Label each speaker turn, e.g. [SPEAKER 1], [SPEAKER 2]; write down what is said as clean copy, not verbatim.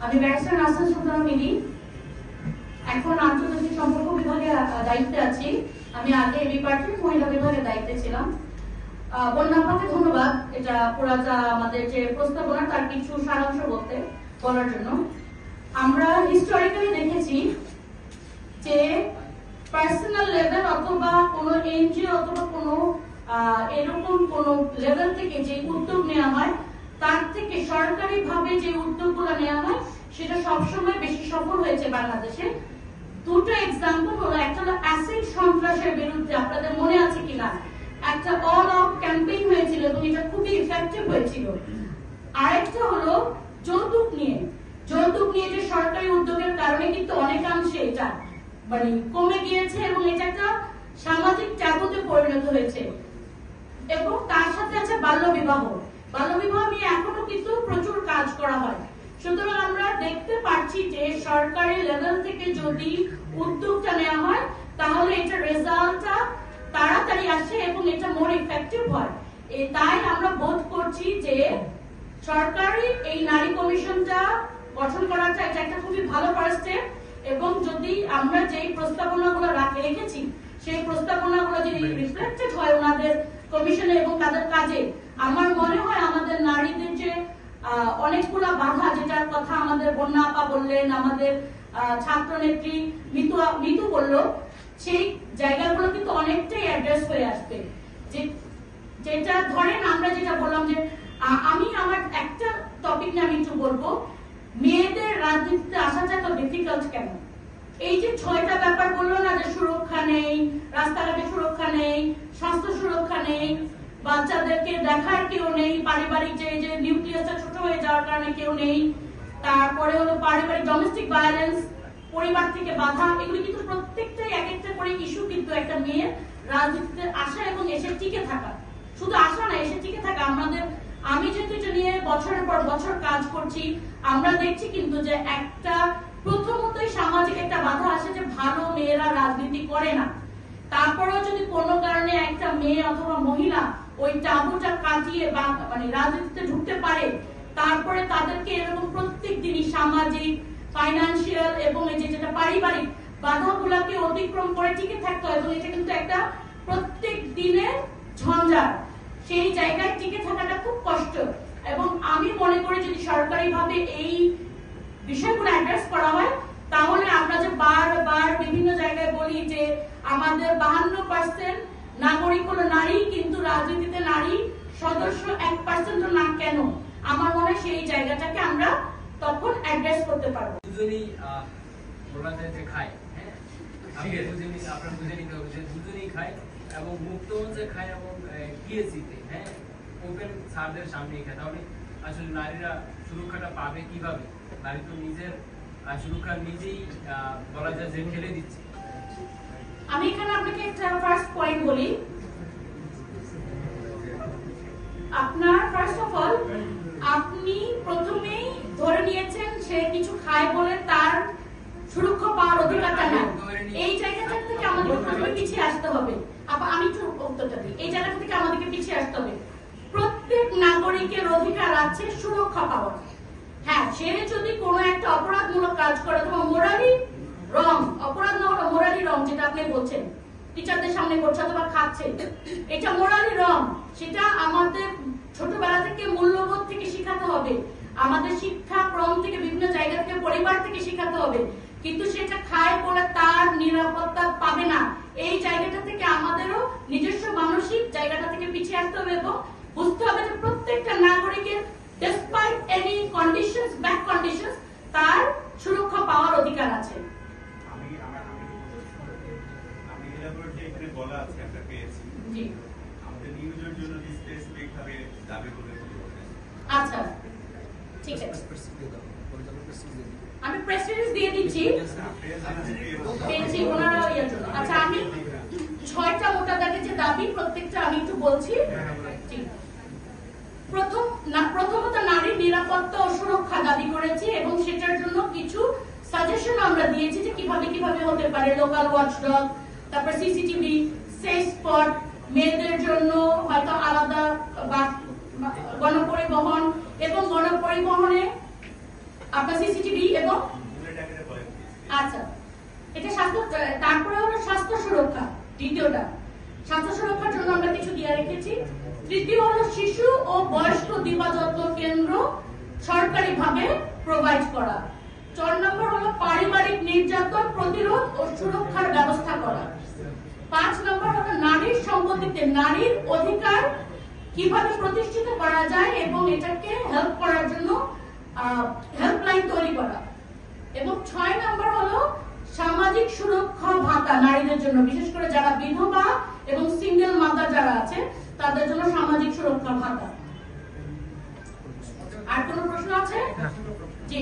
[SPEAKER 1] আমি ব্যারিস্টার নাসরিন সুলতানা মিলি, এখন আন্তর্জাতিক সম্পর্ক বিভাগে দায়িত্বে আছি। আমি আগে এবি পার্টির মহিলা বিভাগে দায়িত্বে ছিলাম। বন্যাপাকে ধন্যবাদ এটা পুরাটা আমাদের যে প্রস্তাবনা তার কিছু সারাংশ বলার জন্য। আমরা হিস্টোরিক্যালি দেখেছি যে পার্সোনাল লেভেল অথবা কোনো এনজিও অথবা কোনো এরকম কোনো লেভেল থেকে যে উদ্যোগ নেওয়া হয় তার থেকে সরকারি ভাবে যে উদ্যোগগুলো নেওয়া হয় সেটা সবসময় বেশি সফল হয়েছে বাংলাদেশে। দুটো এক্সাম্পল হলো, একটা হলো অ্যাসিড সন্ত্রাসের বিরুদ্ধে, আপনাদের মনে আছে কিনা একটা অল আউট ক্যাম্পেইন হয়েছিল এবং এটা খুবই ইফেক্টিভ হয়েছিল। আরেকটা হলো যৌতুক নিয়ে যে সরকারি উদ্যোগের কারণে কিন্তু অনেকাংশে এটা মানে কমে গিয়েছে এবং এটা একটা সামাজিক ট্যাবুতে পরিণত হয়েছে। এবং তার সাথে আছে বাল্য বিবাহ নিয়ে এখনো কিন্তু প্রচুর কাজ করা হয়। সুতরাং আমরা দেখতে পাচ্ছি যে সরকারি লেভেল থেকে যদি উদ্যোগটা নেওয়া হয় তাহলে এটা রেজাল্টটা তাড়াতাড়ি আসে এবং এটা মোর ইফেক্টিভ হয়। তাই আমরা বোধ করছি যে সরকারি এই নারী কমিশনটা গঠন করাটা এটা একটা খুবই ভালো ফার্স্ট স্টেপ। এবং যদি আমরা যেই প্রস্তাবনাগুলো রেখেছি সেই প্রস্তাবনাগুলো যদি রিফ্লেক্টেড হয় ওনাদের কমিশনে এবং তাদের কাজে, আমার মনে হয় আমাদের নারীদের যে অনেকগুলো বাধা, যেটার কথা আমাদের বন্যা আপা বললেন, আমাদের ছাত্র নেত্রী মিতু বললো, সেই জায়গাগুলো কিন্তু অনেকটাই অ্যাড্রেস হয়ে আসবে। যেটা ধরেন আমরা যেটা বললাম যে আমি আমার একটা টপিক নিয়ে আমি একটু বলবো, মেয়েদের রাজনীতিতে আসাটা এত ডিফিকাল্ট কেন? এই যে 6টা ব্যাপার বললো না, যে সুরক্ষা নেই, রাস্তাঘাটে সুরক্ষা নেই, স্বাস্থ্য সুরক্ষা নেই, বাচ্চাদেরকে দেখার কেউ নেই, পারিবারিক যে নিউক্লিয়াসটা ছোট হয়ে যাওয়ার কারণে কেউ নেই, তারপরে হলো পারিবারিক ডোমেস্টিক ভায়োলেন্স, পরিবার থেকে বাধা, এগুলি কিন্তু প্রত্যেকটাই এক একটা করে ইস্যু কিন্তু একটা মেয়ের রাজনীতিতে আসা এবং এসে টিকে থাকা। শুধু আসা না, এসে টিকে থাকা। আমি যেহেতু এটা নিয়ে বছরের পর বছর কাজ করছি, আমরা দেখছি কিন্তু যে একটা প্রথমতই সামাজিক একটা বাধা আসে যে ভালো মেয়েরা রাজনীতি করে না। তারপরেও যদি কোনো কারণে একটা মেয়ে অথবা মহিলা ওই টাবুটা কাটিয়ে মানে রাজনীতিতে ঢুকতে পারে, তারপরে তাদেরকে এরকম প্রত্যেক দিনই সামাজিক, ফাইন্যান্সিয়াল এবং এই যেটা পারিবারিক বাধাগুলোকে অতিক্রম করে টিকে থাকতে হয় এবং এটা কিন্তু একটা প্রত্যেক দিনের ঝঞ্ঝাট। সেই জায়গায় টিকে থাকাটা খুব কষ্ট। এবং আমি মনে করি যদি সরকারি ভাবে এই বিষয়গুলো অ্যাড্রেস করা হয় তাহলে আমরা যে বারবার বিভিন্ন জায়গায় বলি যে আমাদের 52% নাগরিক হলো নারী, কিন্তু রাজনীতিতে নারী সদস্য 1% না কেন, আমার মনে হয় সেই জায়গাটাকে আমরা তখন অ্যাড্রেস করতে পারবো।
[SPEAKER 2] দুজনেই বলা যায় যে খায়, হ্যাঁ আপনারা বুঝে নিতে হবে যে দুজনেই খায় এবং মুক্ত মঞ্চে খায় এবং পিএসসিতে, হ্যাঁ ওপেন স্যারদের সামনে খায়। তাহলে আসলে নারীরা সুরক্ষাটা পাবে কিভাবে? নারী তো নিজের সুরক্ষা নিজেই বলা যায় যে ফেলে দিচ্ছে।
[SPEAKER 1] আমি এখানে আপনাকে একটা ফার্স্ট পয়েন্ট বলি। আপনার ফার্স্ট অফ অল আপনি প্রথমেই ধরে নিয়েছেন সে কিছু খায় বলে তার সুরক্ষা পাওয়ার অধিকারটা নাই। এই জায়গাটা থেকে আমাদের প্রথমে পিছিয়ে আসতে হবে। আমি একটু উত্তরটা দিই। এই জায়গা থেকে আমাদেরকে পিছিয়ে আসতে হবে। প্রত্যেক নাগরিকের অধিকার আছে সুরক্ষা পাওয়ার। হ্যাঁ, সে যদি কোনো একটা অপরাধমূলক কাজ করে অথবা মোরালি রং, অপরাধ না হলো মোরালি রং, যেটা আপনি বলছেন টিচারদের সামনে করছে অথবা খাচ্ছে, এটা মোরালি রং। সেটা আমাদের ছোটবেলা থেকে মূল্যবোধ থেকে শিখাতে হবে, আমাদের শিক্ষাক্রম থেকে বিভিন্ন জায়গা থেকে পরিবার থেকে শিখাতে হবে। কিন্তু সেটা খায় বলে তার নিরাপত্তা পাবে না। এই জায়গাটা থেকে আমাদেরও নিজস্ব মানসিক জায়গাটা থেকে পিছিয়ে আসতে হবে এবং বুঝতে হবে যে প্রত্যেকটা নাগরিকের despite any conditions, back conditions, তার সুরক্ষা পাওয়ার অধিকার আছে।
[SPEAKER 3] আমি এলাবোরেটলি এখানে বলা আছে একটা পেয়েছি। জি, আমাদের নিউজের জন্য স্পেসিফিক ভাবে দাবি করবে বলে বলেন।
[SPEAKER 1] আচ্ছা, ঠিক আছে, আমি প্রেস রিলিজ দিয়ে দিচ্ছি। পেয়েছি ওনারা ইয়ার জন্য। আচ্ছা, আমি 6টা মোটা দাগে যে দাবি প্রত্যেকটা আমি একটু বলছি। প্রথমত নারীর নিরাপত্তা ও সুরক্ষা দাবি করেছি এবং সেটার জন্য কিছু সাজেশন আমরা দিয়েছি যে কিভাবে হতে পারে। লোকাল ওয়াচডগ, তারপর সিসিটিভি, সেফ স্পট, মেয়েদের জন্য হয়তো আলাদা গণপরিবহন এবং গণপরিবহনে আপনার সিসিটিভি এবং আচ্ছা, এটা স্বাস্থ্য, তারপরে হলো স্বাস্থ্য সুরক্ষা। দ্বিতীয়টা স্বাস্থ্য সুরক্ষার জন্য আমরা কিছু দিয়ে রেখেছি। তৃতীয় হলো শিশু ও বয়স্ক দিবাযত্ন কেন্দ্র সরকারিভাবে প্রোভাইড করা। 4 নম্বর হলো পারিবারিক নির্যাতন প্রতিরোধ ও সুরক্ষার ব্যবস্থা করা। 5 নম্বর হলো নারীর সম্পত্তিতে নারীর অধিকার কিভাবে প্রতিষ্ঠিত করা যায় এবং এটাকে হেল্প করার জন্য হেল্পলাইন তৈরি করা। এবং 6 নম্বর হলো সামাজিক সুরক্ষা ভাতা নারীদের জন্য, বিশেষ করে যারা বিধবা এবং সিঙ্গেল মাদার যারা আছে তাদের জন্য সামাজিক সুরক্ষা ভাতা। আর কোনো প্রশ্ন আছে? জি।